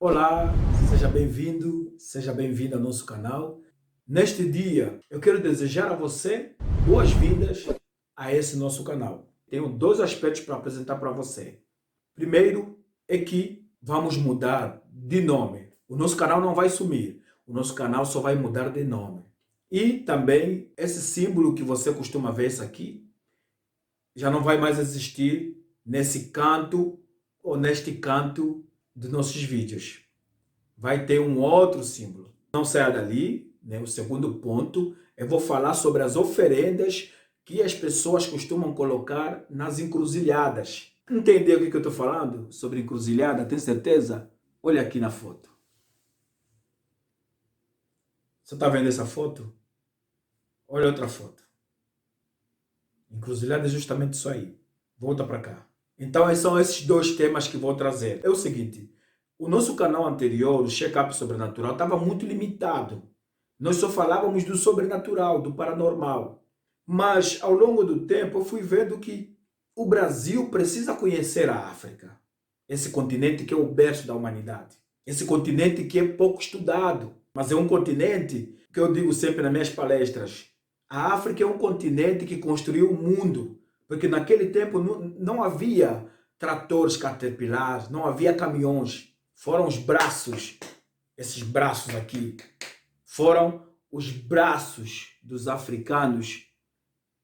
Olá, seja bem-vindo, seja bem-vinda ao nosso canal. Neste dia, eu quero desejar a você boas-vindas a esse nosso canal. Tenho dois aspectos para apresentar para você. Primeiro é que vamos mudar de nome. O nosso canal não vai sumir, o nosso canal só vai mudar de nome. E também esse símbolo que você costuma ver isso aqui, já não vai mais existir nesse canto ou neste canto de nossos vídeos. Vai ter um outro símbolo. Não saia dali, né? O segundo ponto, eu vou falar sobre as oferendas que as pessoas costumam colocar nas encruzilhadas. Entendeu o que eu estou falando sobre encruzilhada? Tem certeza? Olha aqui na foto. Você está vendo essa foto? Olha outra foto. Encruzilhada é justamente isso aí. Volta para cá. Então, são esses dois temas que vou trazer. É o seguinte, o nosso canal anterior, o Check-up Sobrenatural, estava muito limitado. Nós só falávamos do sobrenatural, do paranormal. Mas, ao longo do tempo, eu fui vendo que o Brasil precisa conhecer a África. Esse continente que é o berço da humanidade. Esse continente que é pouco estudado. Mas é um continente que eu digo sempre nas minhas palestras. A África é um continente que construiu o mundo. Porque naquele tempo não havia tratores Caterpillar, não havia caminhões. Foram os braços, esses braços aqui, foram os braços dos africanos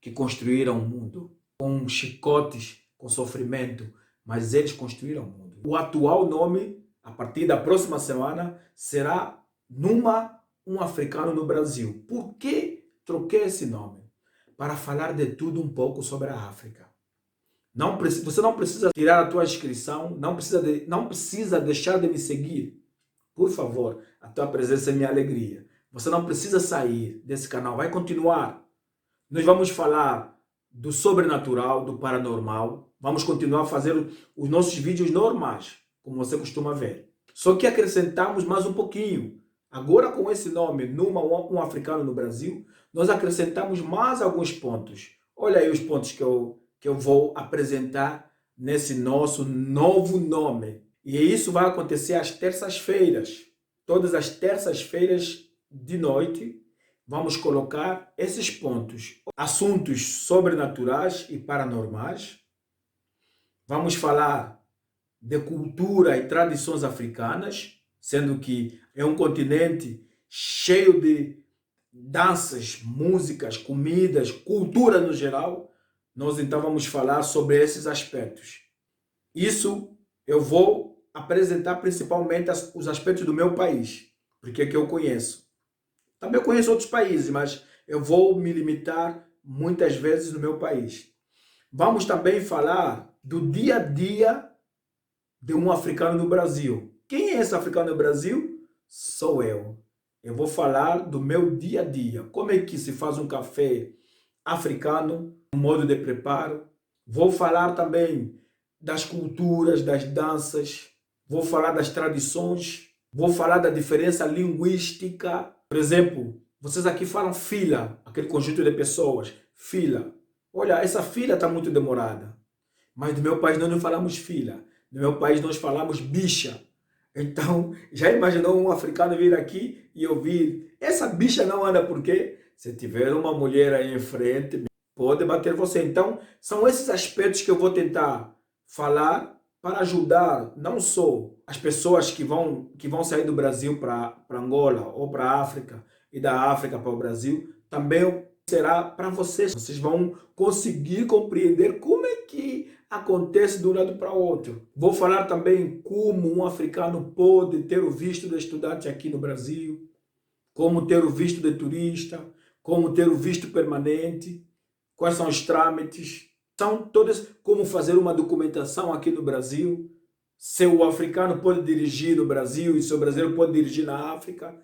que construíram o mundo. Com chicotes, com sofrimento, mas eles construíram o mundo. O atual nome, a partir da próxima semana, será Numa, um africano no Brasil. Por que troquei esse nome? Para falar de tudo um pouco sobre a África. Você não precisa tirar a tua inscrição, não precisa deixar de me seguir. Por favor, a tua presença é minha alegria. Você não precisa sair desse canal, vai continuar. Nós vamos falar do sobrenatural, do paranormal. Vamos continuar a fazer os nossos vídeos normais, como você costuma ver. Só que acrescentamos mais um pouquinho. Agora com esse nome, Numa, um africano no Brasil, nós acrescentamos mais alguns pontos. Olha aí os pontos que eu vou apresentar nesse nosso novo nome. E isso vai acontecer às terças-feiras. Todas as terças-feiras de noite, vamos colocar esses pontos. Assuntos sobrenaturais e paranormais. Vamos falar de cultura e tradições africanas, sendo que é um continente cheio de danças, músicas, comidas, cultura no geral. Nós então vamos falar sobre esses aspectos. Isso eu vou apresentar principalmente os aspectos do meu país, porque é que eu conheço. Também conheço outros países, mas eu vou me limitar muitas vezes no meu país. Vamos também falar do dia a dia de um africano no Brasil. Quem é esse africano no Brasil? Sou eu. Eu vou falar do meu dia a dia. Como é que se faz um café africano, o modo de preparo. Vou falar também das culturas, das danças. Vou falar das tradições. Vou falar da diferença linguística. Por exemplo, vocês aqui falam fila, aquele conjunto de pessoas. Fila. Olha, essa fila está muito demorada. Mas no meu país nós não falamos fila. No meu país nós falamos bicha. Então, já imaginou um africano vir aqui e ouvir essa bicha não anda por quê? Se tiver uma mulher aí em frente, pode bater você. Então, são esses aspectos que eu vou tentar falar para ajudar não só as pessoas que vão sair do Brasil para Angola ou para a África e da África para o Brasil, também será para vocês. Vocês vão conseguir compreender como é que acontece de um lado para o outro. Vou falar também como um africano pode ter o visto de estudante aqui no Brasil, como ter o visto de turista, como ter o visto permanente, quais são os trâmites, são todas como fazer uma documentação aqui no Brasil, se o africano pode dirigir no Brasil e se o brasileiro pode dirigir na África.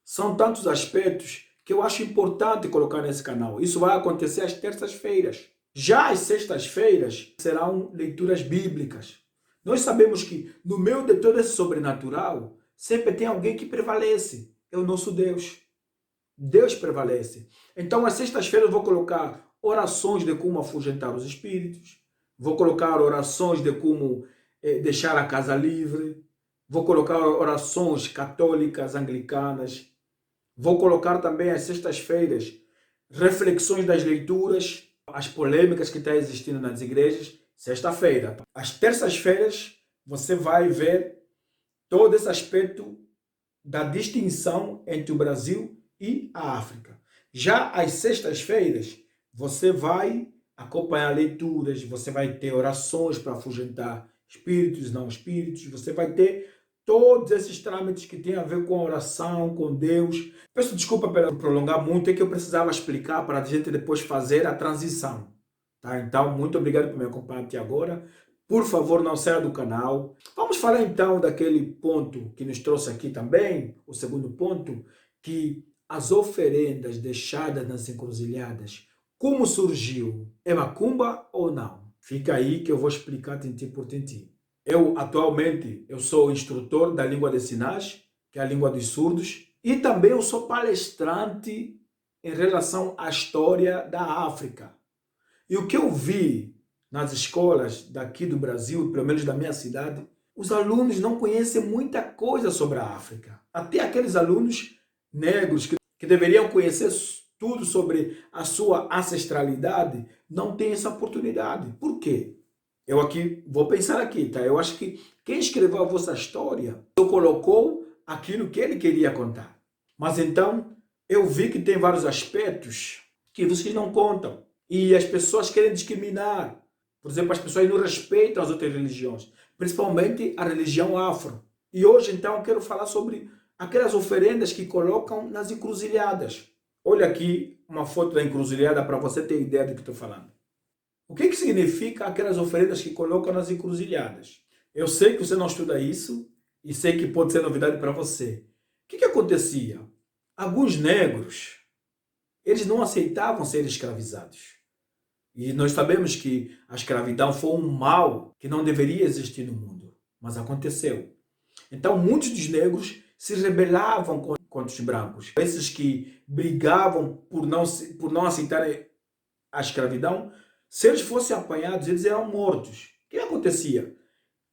São tantos aspectos que eu acho importante colocar nesse canal. Isso vai acontecer às terças-feiras. Já às sextas-feiras serão leituras bíblicas. Nós sabemos que no meio de todo esse sobrenatural, sempre tem alguém que prevalece. É o nosso Deus. Deus prevalece. Então, às sextas-feiras eu vou colocar orações de como afugentar os espíritos. Vou colocar orações de como deixar a casa livre. vou colocar orações católicas, anglicanas, vou colocar também às sextas-feiras reflexões das leituras, as polêmicas que estão existindo nas igrejas, sexta-feira. Às terças-feiras você vai ver todo esse aspecto da distinção entre o Brasil e a África. Já às sextas-feiras, você vai acompanhar leituras, você vai ter orações para afugentar espíritos, não espíritos, você vai ter todos esses trâmites que têm a ver com a oração, com Deus. Peço desculpa por prolongar muito, é que eu precisava explicar para a gente depois fazer a transição. Tá? Então, muito obrigado por me acompanhar até agora. Por favor, não saia do canal. Vamos falar então daquele ponto que nos trouxe aqui também, o segundo ponto, que as oferendas deixadas nas encruzilhadas, como surgiu? É macumba ou não? Fica aí que eu vou explicar tintim por tintim. Atualmente, eu sou instrutor da língua de sinais, que é a língua dos surdos, e também eu sou palestrante em relação à história da África. E o que eu vi nas escolas daqui do Brasil, pelo menos da minha cidade, os alunos não conhecem muita coisa sobre a África. Até aqueles alunos negros que deveriam conhecer tudo sobre a sua ancestralidade, não têm essa oportunidade. Por quê? Eu aqui vou pensar aqui, tá? Eu acho que quem escreveu a vossa história só colocou aquilo que ele queria contar. Mas então, eu vi que tem vários aspectos que vocês não contam. E as pessoas querem discriminar. Por exemplo, as pessoas não respeitam as outras religiões, principalmente a religião afro. E hoje, então, eu quero falar sobre aquelas oferendas que colocam nas encruzilhadas. Olha aqui uma foto da encruzilhada para você ter ideia do que estou falando. O que significa aquelas oferendas que colocam nas encruzilhadas? Eu sei que você não estuda isso e sei que pode ser novidade para você. O que acontecia? Alguns negros, eles não aceitavam ser escravizados. E nós sabemos que a escravidão foi um mal que não deveria existir no mundo, mas aconteceu. Então, muitos dos negros se rebelavam contra os brancos. Esses que brigavam por não aceitarem a escravidão, se eles fossem apanhados, eles eram mortos. O que acontecia?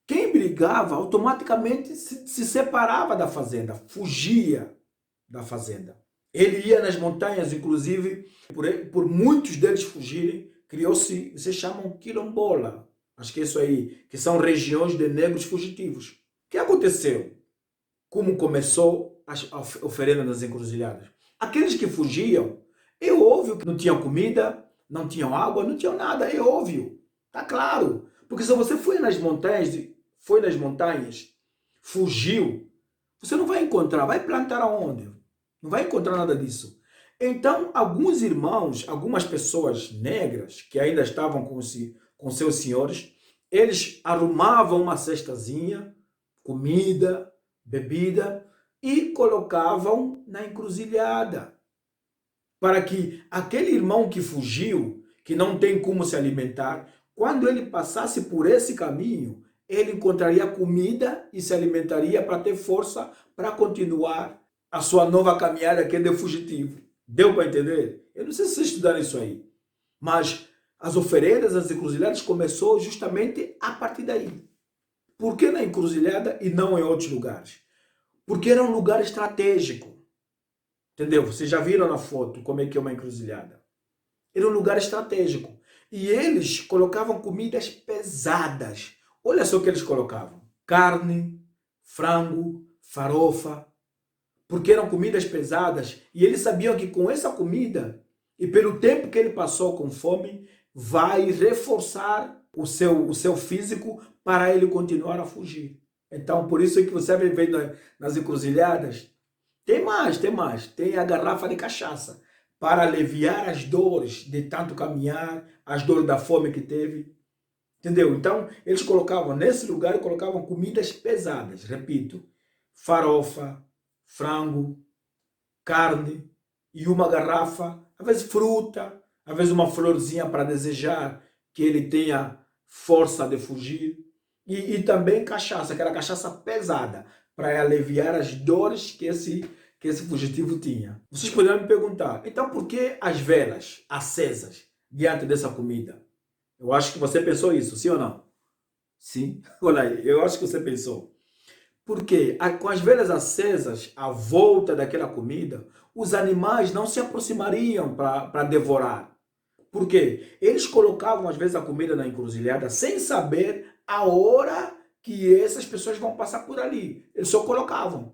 Quem brigava automaticamente se separava da fazenda, fugia da fazenda. Ele ia nas montanhas, inclusive, por muitos deles fugirem, criou-se, se chamam quilombola. Acho que é isso aí, que são regiões de negros fugitivos. O que aconteceu? Como começou a oferenda nas encruzilhadas? Aqueles que fugiam, é óbvio que não tinham comida, não tinham água, não tinham nada, é óbvio. Tá claro. Porque se você foi nas montanhas, fugiu, você não vai encontrar, vai plantar aonde? Não vai encontrar nada disso. Então, alguns irmãos, algumas pessoas negras que ainda estavam com seus senhores, eles arrumavam uma cestazinha, comida, bebida, e colocavam na encruzilhada. Para que aquele irmão que fugiu, que não tem como se alimentar, quando ele passasse por esse caminho, ele encontraria comida e se alimentaria para ter força para continuar a sua nova caminhada que é de fugitivo. Deu para entender? Eu não sei se vocês estudaram isso aí, mas as oferendas, as encruzilhadas começou justamente a partir daí. Por que na encruzilhada e não em outros lugares? Porque era um lugar estratégico. Entendeu? Vocês já viram na foto como é que é uma encruzilhada. Era um lugar estratégico. E eles colocavam comidas pesadas. Olha só o que eles colocavam. Carne, frango, farofa. Porque eram comidas pesadas. E eles sabiam que com essa comida, e pelo tempo que ele passou com fome, vai reforçar o seu físico para ele continuar a fugir. Então, por isso é que você vai ver nas encruzilhadas. Tem mais. Tem a garrafa de cachaça para aliviar as dores de tanto caminhar, as dores da fome que teve. Entendeu? Então, eles colocavam nesse lugar, colocavam comidas pesadas. Repito, farofa, frango, carne e uma garrafa, às vezes fruta, às vezes uma florzinha para desejar que ele tenha força de fugir. E também cachaça, aquela cachaça pesada, para aliviar as dores que esse fugitivo tinha. Vocês poderiam me perguntar, então por que as velas acesas diante dessa comida? Eu acho que você pensou isso, sim ou não? Sim? Olha aí, eu acho que você pensou. Porque com as velas acesas, à volta daquela comida, os animais não se aproximariam para devorar. Por quê? Eles colocavam às vezes a comida na encruzilhada sem saber a hora que essas pessoas vão passar por ali. Eles só colocavam.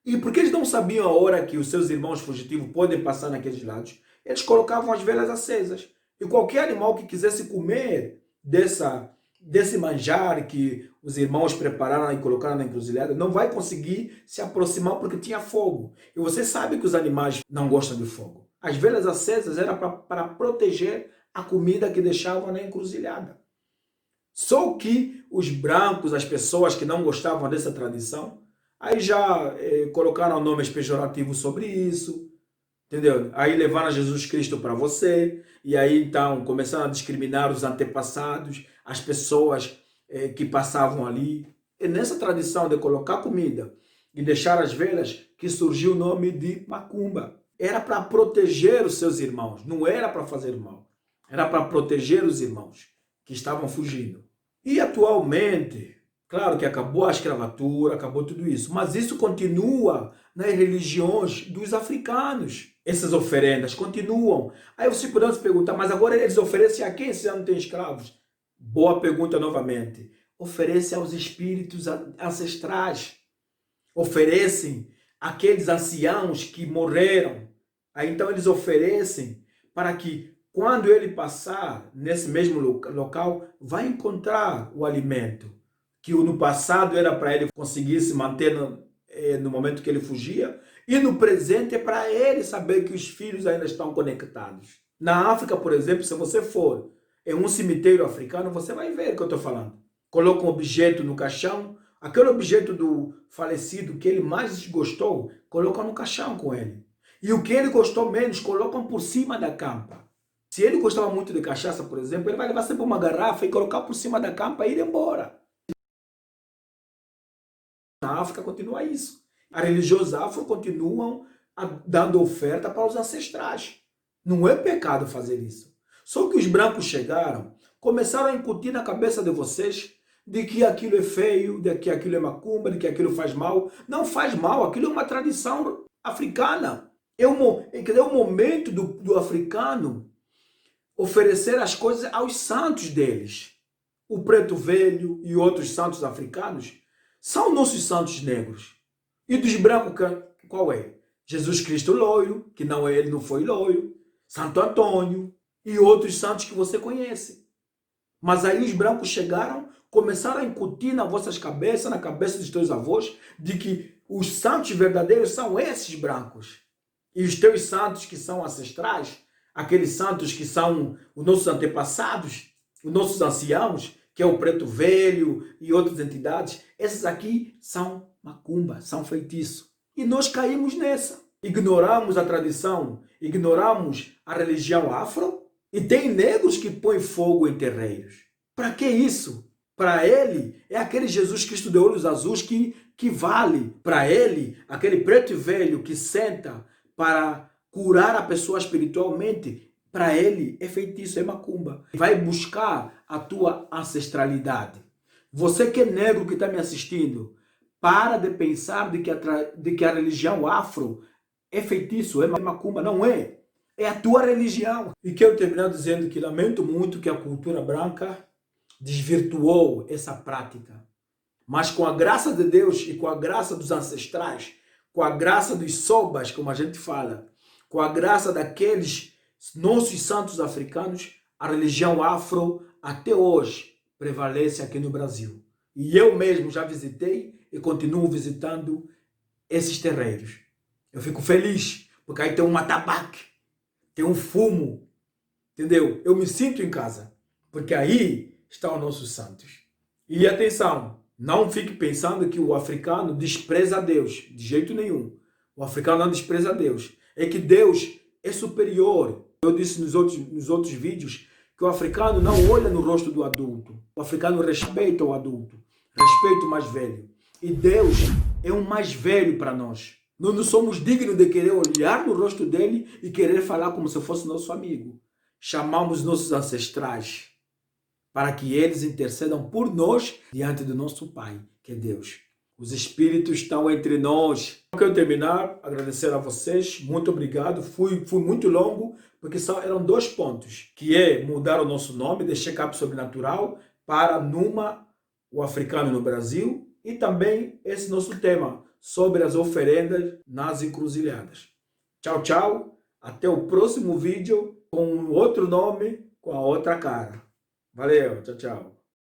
E porque eles não sabiam a hora que os seus irmãos fugitivos podem passar naqueles lados, eles colocavam as velas acesas. E qualquer animal que quisesse comer desse manjar que os irmãos prepararam e colocaram na encruzilhada, não vai conseguir se aproximar porque tinha fogo. E você sabe que os animais não gostam de fogo. As velas acesas eram para proteger a comida que deixavam na encruzilhada. Só que os brancos, as pessoas que não gostavam dessa tradição, aí já colocaram nomes pejorativos sobre isso, entendeu? Aí levaram Jesus Cristo para você, e aí então começaram a discriminar os antepassados, as pessoas que passavam ali. É nessa tradição de colocar comida e deixar as velas que surgiu o nome de macumba. Era para proteger os seus irmãos, não era para fazer mal. Era para proteger os irmãos que estavam fugindo. E atualmente, claro que acabou a escravatura, acabou tudo isso, mas isso continua nas religiões dos africanos. Essas oferendas continuam. Aí você poderá se perguntar, mas agora eles oferecem a quem se já não tem escravos? Boa pergunta novamente. Oferecem aos espíritos ancestrais. Oferecem àqueles anciãos que morreram. Aí então eles oferecem para que quando ele passar nesse mesmo local, vai encontrar o alimento que no passado era para ele conseguir se manter no momento que ele fugia, e no presente é para ele saber que os filhos ainda estão conectados. Na África, por exemplo, se você for em um cemitério africano, você vai ver o que eu estou falando. Coloca um objeto no caixão, aquele objeto do falecido que ele mais gostou, coloca no caixão com ele. E o que ele gostou menos, colocam por cima da campa. Se ele gostava muito de cachaça, por exemplo, ele vai levar sempre uma garrafa e colocar por cima da campa e ir embora. Na África continua isso. As religiões afro continuam dando oferta para os ancestrais. Não é pecado fazer isso. Só que os brancos chegaram, começaram a incutir na cabeça de vocês de que aquilo é feio, de que aquilo é macumba, de que aquilo faz mal. Não faz mal, aquilo é uma tradição africana. É o momento do africano oferecer as coisas aos santos deles. O preto velho e outros santos africanos são nossos santos negros. E dos brancos, qual é? Jesus Cristo loiro, que não é ele, não foi loiro. Santo Antônio e outros santos que você conhece. Mas aí os brancos chegaram, começaram a incutir nas vossas cabeças, na cabeça dos teus avós, de que os santos verdadeiros são esses brancos. E os teus santos que são ancestrais, aqueles santos que são os nossos antepassados, os nossos anciãos, que é o preto velho e outras entidades, esses aqui são macumba, são feitiço. E nós caímos nessa. Ignoramos a tradição, ignoramos a religião afro, e tem negros que põem fogo em terreiros. Para que isso? Para ele, é aquele Jesus Cristo de olhos azuis que vale. Para ele, aquele preto velho que senta para curar a pessoa espiritualmente, para ele é feitiço, é macumba. Vai buscar a tua ancestralidade. Você que é negro que está me assistindo, para de pensar de que a religião afro é feitiço, é macumba. Não é. É a tua religião. E quero terminar dizendo que lamento muito que a cultura branca desvirtuou essa prática. Mas com a graça de Deus e com a graça dos ancestrais, com a graça dos sobas, como a gente fala, com a graça daqueles nossos santos africanos, a religião afro até hoje prevalece aqui no Brasil. E eu mesmo já visitei e continuo visitando esses terreiros. Eu fico feliz, porque aí tem um atabaque, tem um fumo, entendeu? Eu me sinto em casa, porque aí estão os nossos santos. E atenção, não fique pensando que o africano despreza a Deus, de jeito nenhum. O africano não despreza a Deus. É que Deus é superior. Eu disse nos outros vídeos que o africano não olha no rosto do adulto. O africano respeita o adulto, respeita o mais velho. E Deus é o mais velho para nós. Nós não somos dignos de querer olhar no rosto dele e querer falar como se fosse nosso amigo. Chamamos nossos ancestrais para que eles intercedam por nós diante do nosso Pai, que é Deus. Os espíritos estão entre nós. Eu quero terminar, agradecer a vocês. Muito obrigado. Fui muito longo, porque eram 2 pontos, que é mudar o nosso nome de Check-up Sobrenatural para Numa, o africano no Brasil, e também esse nosso tema sobre as oferendas nas encruzilhadas. Tchau, tchau. Até o próximo vídeo com outro nome, com a outra cara. Valeu, tchau, tchau.